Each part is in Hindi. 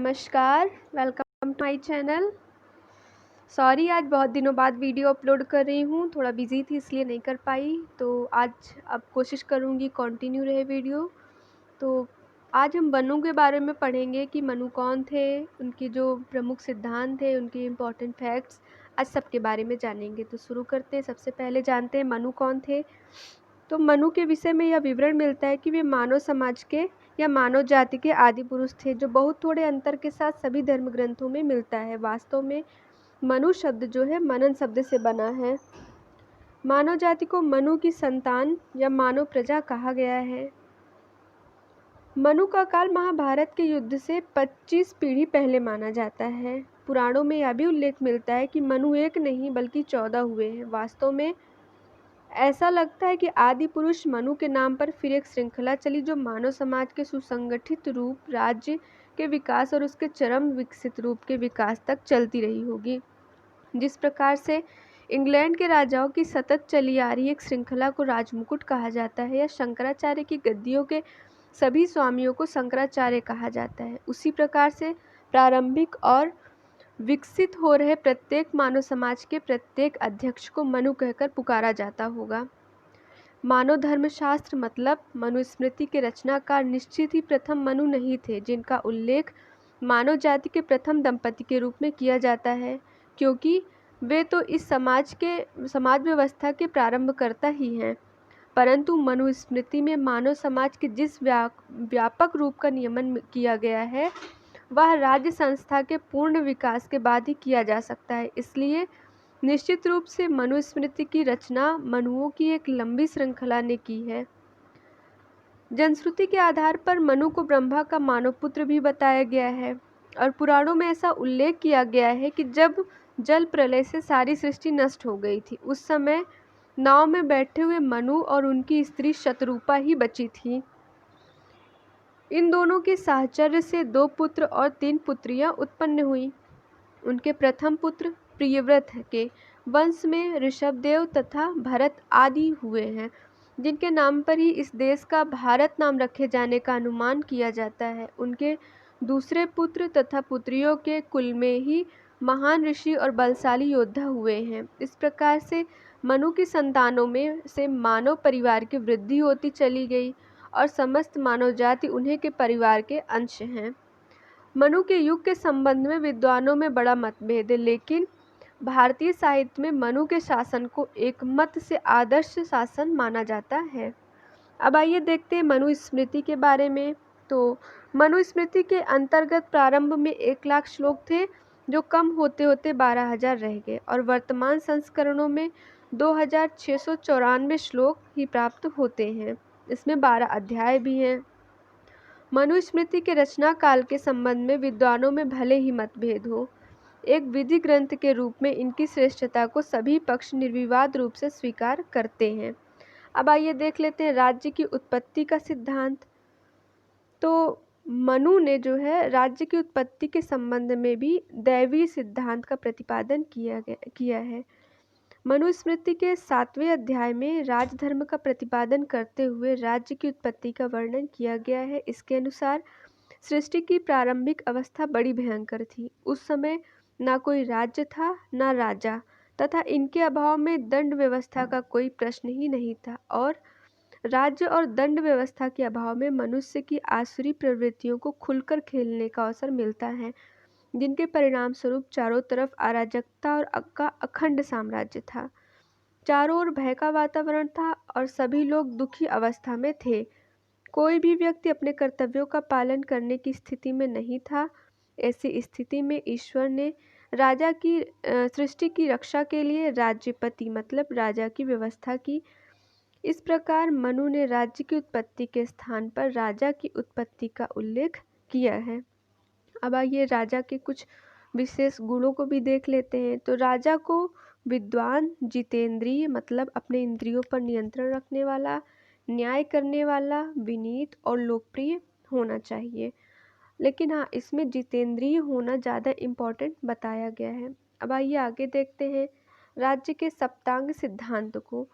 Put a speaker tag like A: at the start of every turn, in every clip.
A: नमस्कार, welcome to my channel. Sorry आज बहुत दिनों बाद वीडियो अपलोड कर रही हूँ, थोड़ा बिज़ी थी इसलिए नहीं कर पाई। तो आज अब कोशिश करूँगी कंटिन्यू रहे वीडियो। तो आज हम मनु के बारे में पढ़ेंगे कि मनु कौन थे, उनके जो प्रमुख सिद्धांत थे, उनके इम्पॉर्टेंट फैक्ट्स, आज सबके बारे में जानेंगे। तो शुरू करते हैं। सबसे पहले जानते हैं मनु कौन थे। तो मनु के विषय में यह विवरण मिलता है कि वे मानव समाज के या मानव जाति के आदि पुरुष थे, जो बहुत थोड़े अंतर के साथ सभी धर्म ग्रंथों में मिलता है। वास्तव में मनु शब्द जो है मनन शब्द से बना है। मानव जाति को मनु की संतान या मानव प्रजा कहा गया है। मनु का काल महाभारत के युद्ध से 25 पीढ़ी पहले माना जाता है। पुराणों में यह भी उल्लेख मिलता है कि मनु एक नहीं बल्कि 14 हुए हैं। वास्तव में ऐसा लगता है कि आदि पुरुष मनु के नाम पर फिर एक श्रृंखला चली, जो मानव समाज के सुसंगठित रूप, राज्य के विकास और उसके चरम विकसित रूप के विकास तक चलती रही होगी। जिस प्रकार से इंग्लैंड के राजाओं की सतत चली आ रही एक श्रृंखला को राजमुकुट कहा जाता है, या शंकराचार्य की गद्दियों के सभी स्वामियों को शंकराचार्य कहा जाता है, उसी प्रकार से प्रारंभिक और विकसित हो रहे प्रत्येक मानव समाज के प्रत्येक अध्यक्ष को मनु कहकर पुकारा जाता होगा। मानव धर्मशास्त्र मतलब मनुस्मृति के रचनाकार निश्चित ही प्रथम मनु नहीं थे, जिनका उल्लेख मानव जाति के प्रथम दंपति के रूप में किया जाता है, क्योंकि वे तो इस समाज व्यवस्था के प्रारंभकर्ता ही हैं। परंतु मनुस्मृति में मानव समाज के जिस व्यापक रूप का नियमन किया गया है, वह राज्य संस्था के पूर्ण विकास के बाद ही किया जा सकता है। इसलिए निश्चित रूप से मनुस्मृति की रचना मनुओं की एक लंबी श्रृंखला ने की है। जनश्रुति के आधार पर मनु को ब्रह्मा का मानव पुत्र भी बताया गया है, और पुराणों में ऐसा उल्लेख किया गया है कि जब जल प्रलय से सारी सृष्टि नष्ट हो गई थी, उस समय नाव में बैठे हुए मनु और उनकी स्त्री शतरूपा ही बची थी। इन दोनों के साहचर्य से 2 पुत्र और 3 पुत्रियां उत्पन्न हुई। उनके प्रथम पुत्र प्रियव्रत के वंश में ऋषभदेव तथा भरत आदि हुए हैं, जिनके नाम पर ही इस देश का भारत नाम रखे जाने का अनुमान किया जाता है। उनके दूसरे पुत्र तथा पुत्रियों के कुल में ही महान ऋषि और बलशाली योद्धा हुए हैं। इस प्रकार से मनु की संतानों में से मानव परिवार की वृद्धि होती चली गई, और समस्त मानव जाति उन्हीं के परिवार के अंश हैं। मनु के युग के संबंध में विद्वानों में बड़ा मतभेद है, लेकिन भारतीय साहित्य में मनु के शासन को एक मत से आदर्श शासन माना जाता है। अब आइए देखते हैं मनुस्मृति के बारे में। तो मनुस्मृति के अंतर्गत प्रारंभ में 1 लाख श्लोक थे, जो कम होते होते 12,000 रह गए, और वर्तमान संस्करणों में 2,694 श्लोक ही प्राप्त होते हैं। इसमें 12 अध्याय भी हैं। मनुस्मृति के रचना काल के संबंध में विद्वानों में भले ही मतभेद हो, एक विधि ग्रंथ के रूप में इनकी श्रेष्ठता को सभी पक्ष निर्विवाद रूप से स्वीकार करते हैं। अब आइए देख लेते हैं राज्य की उत्पत्ति का सिद्धांत। तो मनु ने जो है राज्य की उत्पत्ति के संबंध में भी दैवीय सिद्धांत का प्रतिपादन किया है। मनुस्मृति के 7वें अध्याय में राजधर्म का प्रतिपादन करते हुए राज्य की उत्पत्ति का वर्णन किया गया है। इसके अनुसार सृष्टि की प्रारंभिक अवस्था बड़ी भयंकर थी। उस समय ना कोई राज्य था, ना राजा, तथा इनके अभाव में दंड व्यवस्था का कोई प्रश्न ही नहीं था, और राज्य और दंड व्यवस्था के अभाव में मनुष्य की आसुरी प्रवृत्तियों को खुलकर खेलने का अवसर मिलता है, जिनके परिणाम स्वरूप चारों तरफ अराजकता और का अखंड साम्राज्य था। चारों ओर भय का वातावरण था और सभी लोग दुखी अवस्था में थे। कोई भी व्यक्ति अपने कर्तव्यों का पालन करने की स्थिति में नहीं था। ऐसी स्थिति में ईश्वर ने राजा की सृष्टि की रक्षा के लिए राज्यपति मतलब राजा की व्यवस्था की। इस प्रकार मनु ने राज्य की उत्पत्ति के स्थान पर राजा की उत्पत्ति का उल्लेख किया है। अब आइए राजा के कुछ विशेष गुणों को भी देख लेते हैं। तो राजा को विद्वान, जितेंद्रिय मतलब अपने इंद्रियों पर नियंत्रण रखने वाला, न्याय करने वाला, विनीत और लोकप्रिय होना चाहिए। लेकिन हाँ, इसमें जितेंद्रिय होना ज़्यादा इम्पोर्टेंट बताया गया है। अब आइए आगे देखते हैं राज्य के सप्तांग सिद्धांत को।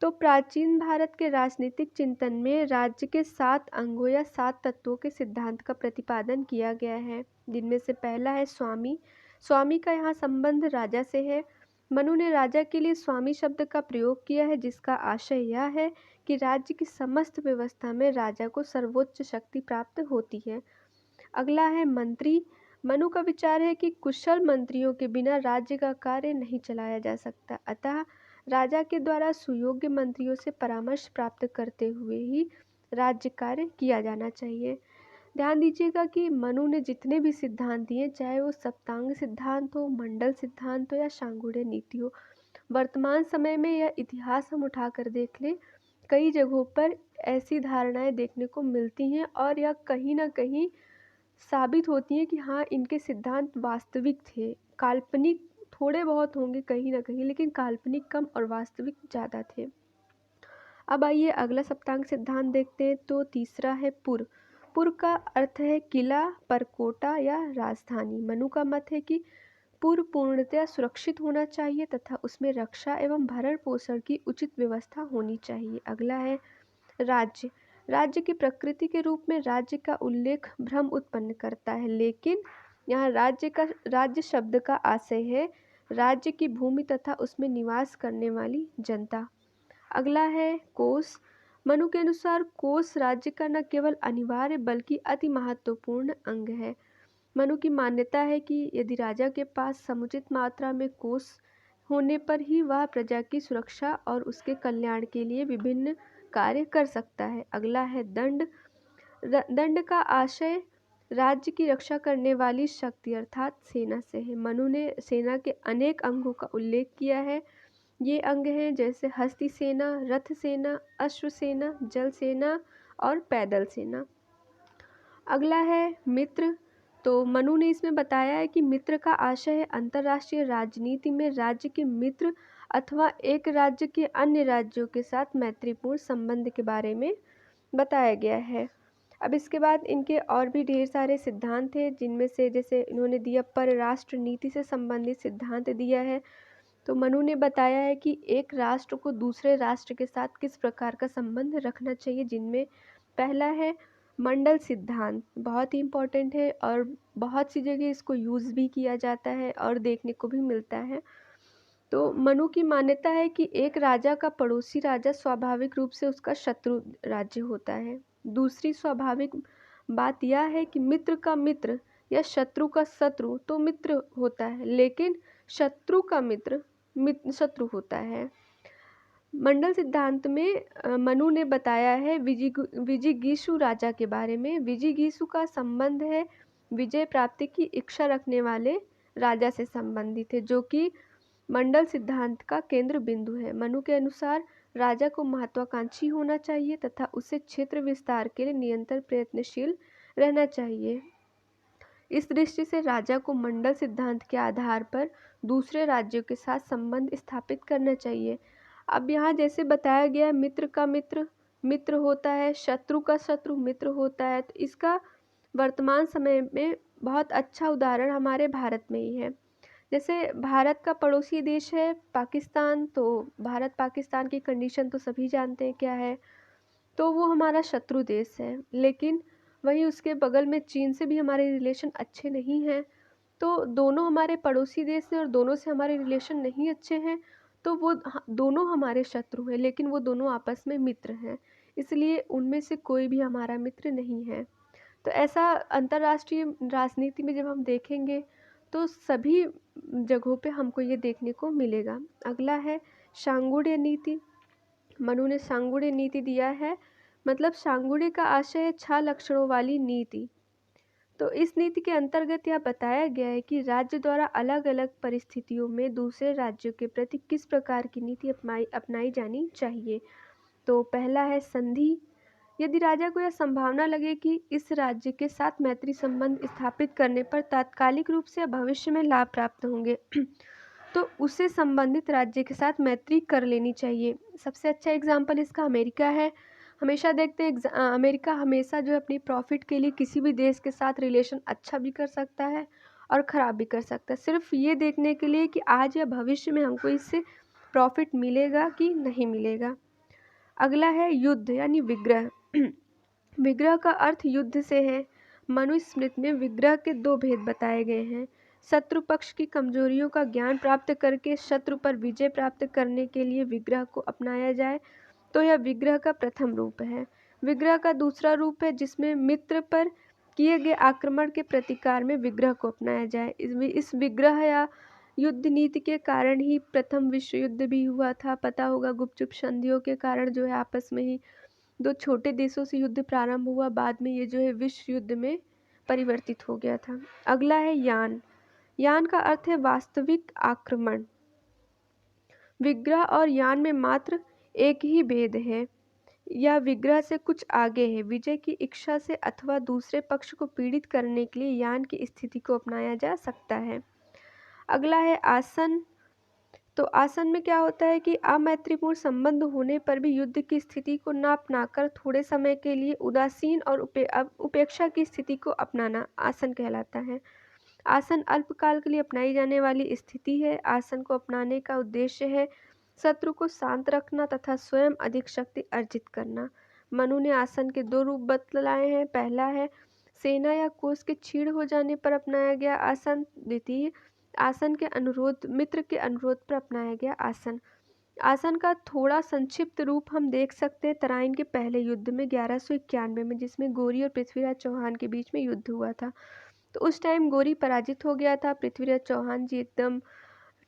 A: तो प्राचीन भारत के राजनीतिक चिंतन में राज्य के 7 अंगों या 7 तत्वों के सिद्धांत का प्रतिपादन किया गया है, जिनमें से पहला है स्वामी। स्वामी का यहाँ संबंध राजा से है। मनु ने राजा के लिए स्वामी शब्द का प्रयोग किया है, जिसका आशय यह है कि राज्य की समस्त व्यवस्था में राजा को सर्वोच्च शक्ति प्राप्त होती है। अगला है मंत्री। मनु का विचार है कि कुशल मंत्रियों के बिना राज्य का कार्य नहीं चलाया जा सकता, अतः राजा के द्वारा सुयोग्य मंत्रियों से परामर्श प्राप्त करते हुए ही राज्य कार्य किया जाना चाहिए। ध्यान दीजिएगा कि मनु ने जितने भी सिद्धांत दिए, चाहे वो सप्तांग सिद्धांत हो, मंडल सिद्धांत हो या शांगुड़े नीति हो, वर्तमान समय में यह इतिहास हम उठाकर देख लें, कई जगहों पर ऐसी धारणाएं देखने को मिलती हैं और यह कहीं ना कहीं साबित होती हैं कि हाँ, इनके सिद्धांत वास्तविक थे। काल्पनिक थोड़े बहुत होंगे कहीं ना कहीं, लेकिन काल्पनिक कम और वास्तविक ज़्यादा थे। अब आइए अगला सप्तांग सिद्धांत देखते हैं। तो तीसरा है पुर। पुर का अर्थ है किला, परकोटा या राजधानी। मनु का मत है कि पुर पूर्णतया सुरक्षित होना चाहिए तथा उसमें रक्षा एवं भरण पोषण की उचित व्यवस्था होनी चाहिए। अगला है राज्य। राज्य की प्रकृति के रूप में राज्य का उल्लेख भ्रम उत्पन्न करता है, लेकिन यहाँ राज्य शब्द का आशय है राज्य की भूमि तथा उसमें निवास करने वाली जनता। अगला है कोष। मनु के अनुसार कोष राज्य का न केवल अनिवार्य बल्कि अति महत्वपूर्ण अंग है। मनु की मान्यता है कि यदि राजा के पास समुचित मात्रा में कोष होने पर ही वह प्रजा की सुरक्षा और उसके कल्याण के लिए विभिन्न कार्य कर सकता है। अगला है दंड। दंड का आशय राज्य की रक्षा करने वाली शक्ति अर्थात सेना से है। मनु ने सेना के अनेक अंगों का उल्लेख किया है। ये अंग हैं जैसे हस्ती सेना, रथ सेना, अश्व सेना, जल सेना और पैदल सेना। अगला है मित्र। तो मनु ने इसमें बताया है कि मित्र का आशय है अंतर्राष्ट्रीय राजनीति में राज्य के मित्र अथवा एक राज्य के अन्य राज्यों के साथ मैत्रीपूर्ण संबंध के बारे में बताया गया है। अब इसके बाद इनके और भी ढेर सारे सिद्धांत हैं, जिनमें से जैसे इन्होंने दिया परराष्ट्र नीति से संबंधित सिद्धांत दिया है। तो मनु ने बताया है कि एक राष्ट्र को दूसरे राष्ट्र के साथ किस प्रकार का संबंध रखना चाहिए, जिनमें पहला है मंडल सिद्धांत। बहुत ही इम्पोर्टेंट है और बहुत सी जगह इसको यूज़ भी किया जाता है और देखने को भी मिलता है। तो मनु की मान्यता है कि एक राजा का पड़ोसी राजा स्वाभाविक रूप से उसका शत्रु राज्य होता है। दूसरी स्वाभाविक बात यह है कि मित्र का मित्र या शत्रु का शत्रु तो मित्र होता है, लेकिन शत्रु का मित्र शत्रु होता है। मंडल सिद्धांत में मनु ने बताया है विजिगीषु राजा के बारे में। विजिगीषु का संबंध है विजय प्राप्ति की इच्छा रखने वाले राजा से संबंधित है, जो कि मंडल सिद्धांत का केंद्र बिंदु है। मनु के अनुसार राजा को महत्वाकांक्षी होना चाहिए तथा उसे क्षेत्र विस्तार के लिए निरंतर प्रयत्नशील रहना चाहिए। इस दृष्टि से राजा को मंडल सिद्धांत के आधार पर दूसरे राज्यों के साथ संबंध स्थापित करना चाहिए। अब यहाँ जैसे बताया गया, मित्र का मित्र मित्र होता है, शत्रु का शत्रु मित्र होता है। तो इसका वर्तमान समय में बहुत अच्छा उदाहरण हमारे भारत में ही है। जैसे भारत का पड़ोसी देश है पाकिस्तान, तो भारत पाकिस्तान की कंडीशन तो सभी जानते हैं क्या है, तो वो हमारा शत्रु देश है। लेकिन वहीं उसके बगल में चीन से भी हमारे रिलेशन अच्छे नहीं हैं। तो दोनों हमारे पड़ोसी देश हैं और दोनों से हमारे रिलेशन नहीं अच्छे हैं, तो वो दोनों हमारे शत्रु हैं, लेकिन वो दोनों आपस में मित्र हैं, इसलिए उनमें से कोई भी हमारा मित्र नहीं है। तो ऐसा अंतर्राष्ट्रीय राजनीति में जब हम देखेंगे तो सभी जगहों पे हमको ये देखने को मिलेगा। अगला है शांगुड़े नीति। मनु ने शांगुड़े नीति दिया है, मतलब शांगुड़े का आशय है 6 लक्षणों वाली नीति। तो इस नीति के अंतर्गत यह बताया गया है कि राज्य द्वारा अलग अलग परिस्थितियों में दूसरे राज्यों के प्रति किस प्रकार की नीति अपनाई जानी चाहिए। तो पहला है संधि। यदि राजा को यह संभावना लगे कि इस राज्य के साथ मैत्री संबंध स्थापित करने पर तात्कालिक रूप से भविष्य में लाभ प्राप्त होंगे तो उसे संबंधित राज्य के साथ मैत्री कर लेनी चाहिए। सबसे अच्छा एग्जाम्पल इसका अमेरिका है। हमेशा देखते हैं अमेरिका हमेशा जो अपनी प्रॉफिट के लिए किसी भी देश के साथ रिलेशन अच्छा भी कर सकता है और ख़राब भी कर सकता है, सिर्फ ये देखने के लिए कि आज या भविष्य में हमको इससे प्रॉफिट मिलेगा कि नहीं मिलेगा। अगला है युद्ध यानी विग्रह। विग्रह का अर्थ युद्ध से है। मनुस्मृति में विग्रह के दो भेद बताए गए हैं। शत्रु पक्ष की कमजोरियों का ज्ञान प्राप्त करके शत्रु पर विजय प्राप्त करने के लिए विग्रह को अपनाया जाए तो यह विग्रह का प्रथम रूप है। विग्रह का दूसरा रूप है जिसमें मित्र पर किए गए आक्रमण के प्रतिकार में विग्रह को अपनाया जाए। इस विग्रह या युद्ध नीति के कारण ही प्रथम विश्व युद्ध भी हुआ था। पता होगा गुपचुप संधियों के कारण जो है आपस में ही दो छोटे देशों से युद्ध प्रारंभ हुआ, बाद में ये जो है विश्व युद्ध में परिवर्तित हो गया था। अगला है यान। यान का अर्थ है वास्तविक आक्रमण। विग्रह और यान में मात्र एक ही भेद है, यह विग्रह से कुछ आगे है। विजय की इच्छा से अथवा दूसरे पक्ष को पीड़ित करने के लिए यान की स्थिति को अपनाया जा सकता है। अगला है आसन। तो आसन में क्या होता है कि अमैत्रीपूर्ण संबंध होने पर भी युद्ध की स्थिति को न अपनाकर थोड़े समय के लिए उदासीन और उपेक्षा की स्थिति को अपनाना आसन कहलाता है। आसन अल्पकाल के लिए अपनाई जाने वाली स्थिति है। आसन को अपनाने का उद्देश्य है शत्रु को शांत रखना तथा स्वयं अधिक शक्ति अर्जित करना। मनु ने आसन के दो रूप बतलाए हैं। पहला है सेना या कोष के छीड़ हो जाने पर अपनाया गया आसन। द्वितीय आसन के अनुरोध मित्र के अनुरोध पर अपनाया गया आसन। आसन का थोड़ा संक्षिप्त रूप हम देख सकते हैं तराइन के पहले युद्ध में 1191 में, जिसमें गौरी और पृथ्वीराज चौहान के बीच में युद्ध हुआ था। तो उस टाइम गौरी पराजित हो गया था। पृथ्वीराज चौहान जी एकदम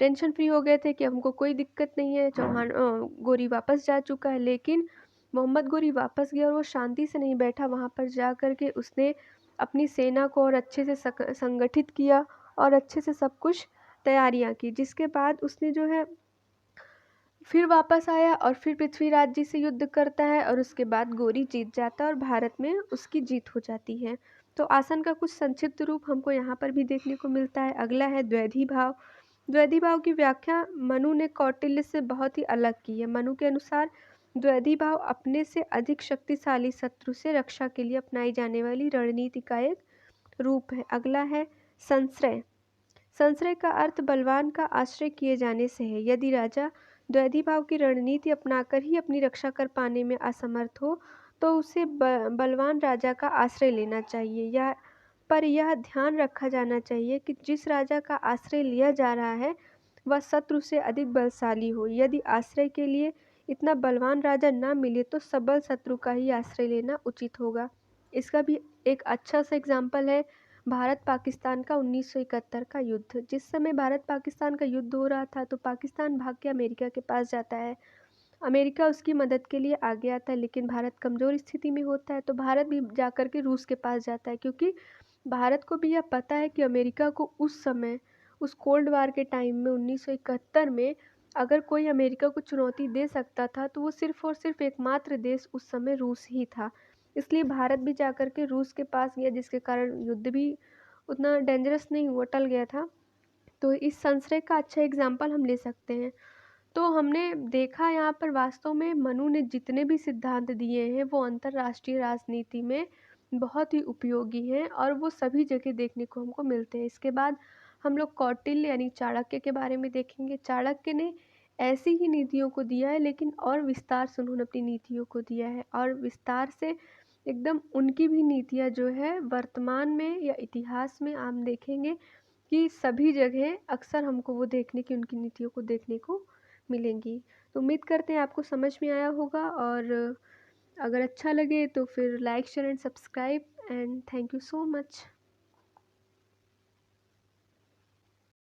A: टेंशन फ्री हो गए थे कि हमको कोई दिक्कत नहीं है, गौरी वापस जा चुका है। लेकिन मोहम्मद गौरी वापस गया और वो शांति से नहीं बैठा। वहाँ पर जा कर के उसने अपनी सेना को और अच्छे से संगठित किया और अच्छे से सब कुछ तैयारियां की, जिसके बाद उसने जो है फिर वापस आया और फिर पृथ्वीराज जी से युद्ध करता है और उसके बाद गौरी जीत जाता है और भारत में उसकी जीत हो जाती है। तो आसन का कुछ संक्षिप्त रूप हमको यहाँ पर भी देखने को मिलता है। अगला है द्वैधी भाव। द्वैधी भाव की व्याख्या मनु ने कौटिल्य से बहुत ही अलग की है। मनु के अनुसार द्वैधी भाव अपने से अधिक शक्तिशाली शत्रु से रक्षा के लिए अपनाई जाने वाली रणनीति का एक रूप है। अगला है संश्रय। संश्रय का अर्थ बलवान का आश्रय किए जाने से है। यदि राजा द्वैधी भाव की रणनीति अपनाकर ही अपनी रक्षा कर पाने में असमर्थ हो तो उसे बलवान राजा का आश्रय लेना चाहिए। पर यह ध्यान रखा जाना चाहिए कि जिस राजा का आश्रय लिया जा रहा है वह शत्रु से अधिक बलशाली हो। यदि आश्रय के लिए इतना बलवान राजा न मिले तो सबल शत्रु का ही आश्रय लेना उचित होगा। इसका भी एक अच्छा सा एग्जाम्पल है भारत पाकिस्तान का 1971 का युद्ध। जिस समय भारत पाकिस्तान का युद्ध हो रहा था तो पाकिस्तान भाग के अमेरिका के पास जाता है। अमेरिका उसकी मदद के लिए आ गया था, लेकिन भारत कमज़ोर स्थिति में होता है तो भारत भी जाकर के रूस के पास जाता है, क्योंकि भारत को भी यह पता है कि अमेरिका को उस समय उस कोल्ड वार के टाइम में 1971 में अगर कोई अमेरिका को चुनौती दे सकता था तो वो सिर्फ और सिर्फ एकमात्र देश उस समय रूस ही था। इसलिए भारत भी जाकर के रूस के पास गया, जिसके कारण युद्ध भी उतना डेंजरस नहीं हुआ, टल गया था। तो इस संश्रय का अच्छा एग्जाम्पल हम ले सकते हैं। तो हमने देखा यहाँ पर वास्तव में मनु ने जितने भी सिद्धांत दिए हैं वो अंतर्राष्ट्रीय राजनीति में बहुत ही उपयोगी हैं और वो सभी जगह देखने को हमको मिलते हैं। इसके बाद हम लोग कौटिल्य यानी चाणक्य के बारे में देखेंगे। चाणक्य ने ऐसी ही नीतियों को दिया है, लेकिन और विस्तार से उन्होंने अपनी नीतियों को दिया है और विस्तार से एकदम उनकी भी नीतियाँ जो है वर्तमान में या इतिहास में हम देखेंगे कि सभी जगह अक्सर हमको वो देखने की उनकी नीतियों को देखने को मिलेंगी। तो उम्मीद करते हैं आपको समझ में आया होगा और अगर अच्छा लगे तो फिर like share and subscribe and thank you so much.